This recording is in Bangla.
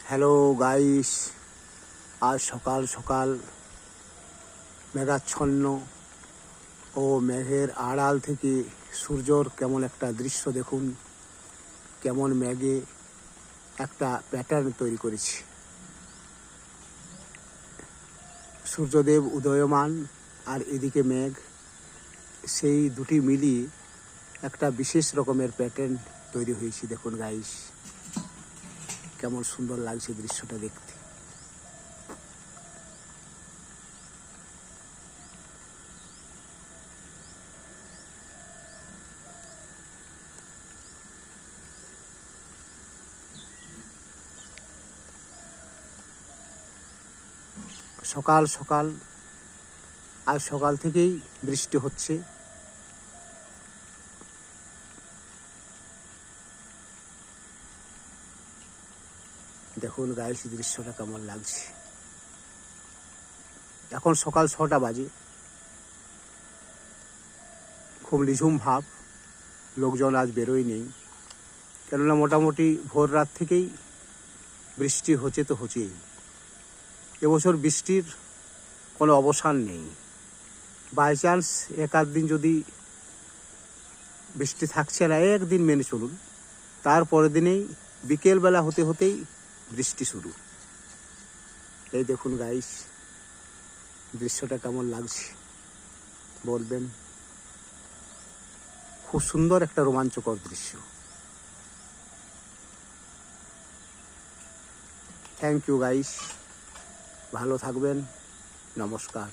হ্যালো গাইস, আজ সকাল সকাল মেঘাচ্ছন্ন ও মেঘের আড়াল থেকে সূর্যর কেমন একটা দৃশ্য দেখুন। কেমন মেঘে একটা প্যাটার্ন তৈরি করেছে। সূর্যদেব উদয়মান আর এদিকে মেঘ, সেই দুটি মিলিয়ে একটা বিশেষ রকমের প্যাটার্ন তৈরি হয়েছে। দেখুন গাইস, কেমন সুন্দর লাগছে দৃশ্যটা দেখতে। সকাল সকাল আজ সকাল থেকেই বৃষ্টি হচ্ছে। দেখুন গাইস, দৃশ্যটা কেমন লাগছে। এখন সকাল 6টা বাজে, খুব নিঝুম ভাব, লোকজন আজ বেরোয় নেই। কেননা মোটামুটি ভোর রাত থেকেই বৃষ্টি হচ্ছে তো হচ্ছেই। এবছর বৃষ্টির কোনো অবসান নেই। বাই চান্স এক আধ দিন যদি বৃষ্টি থাকছে না, একদিন মেনে চলুন, তারপরের দিনেই বিকেলবেলা হতে হতেই বৃষ্টি শুরু। এই দেখুন গাইস, দৃশ্যটা কেমন লাগছে বলবেন। খুব সুন্দর একটা রোমাঞ্চকর দৃশ্য। থ্যাংক ইউ গাইস, ভালো থাকবেন, নমস্কার।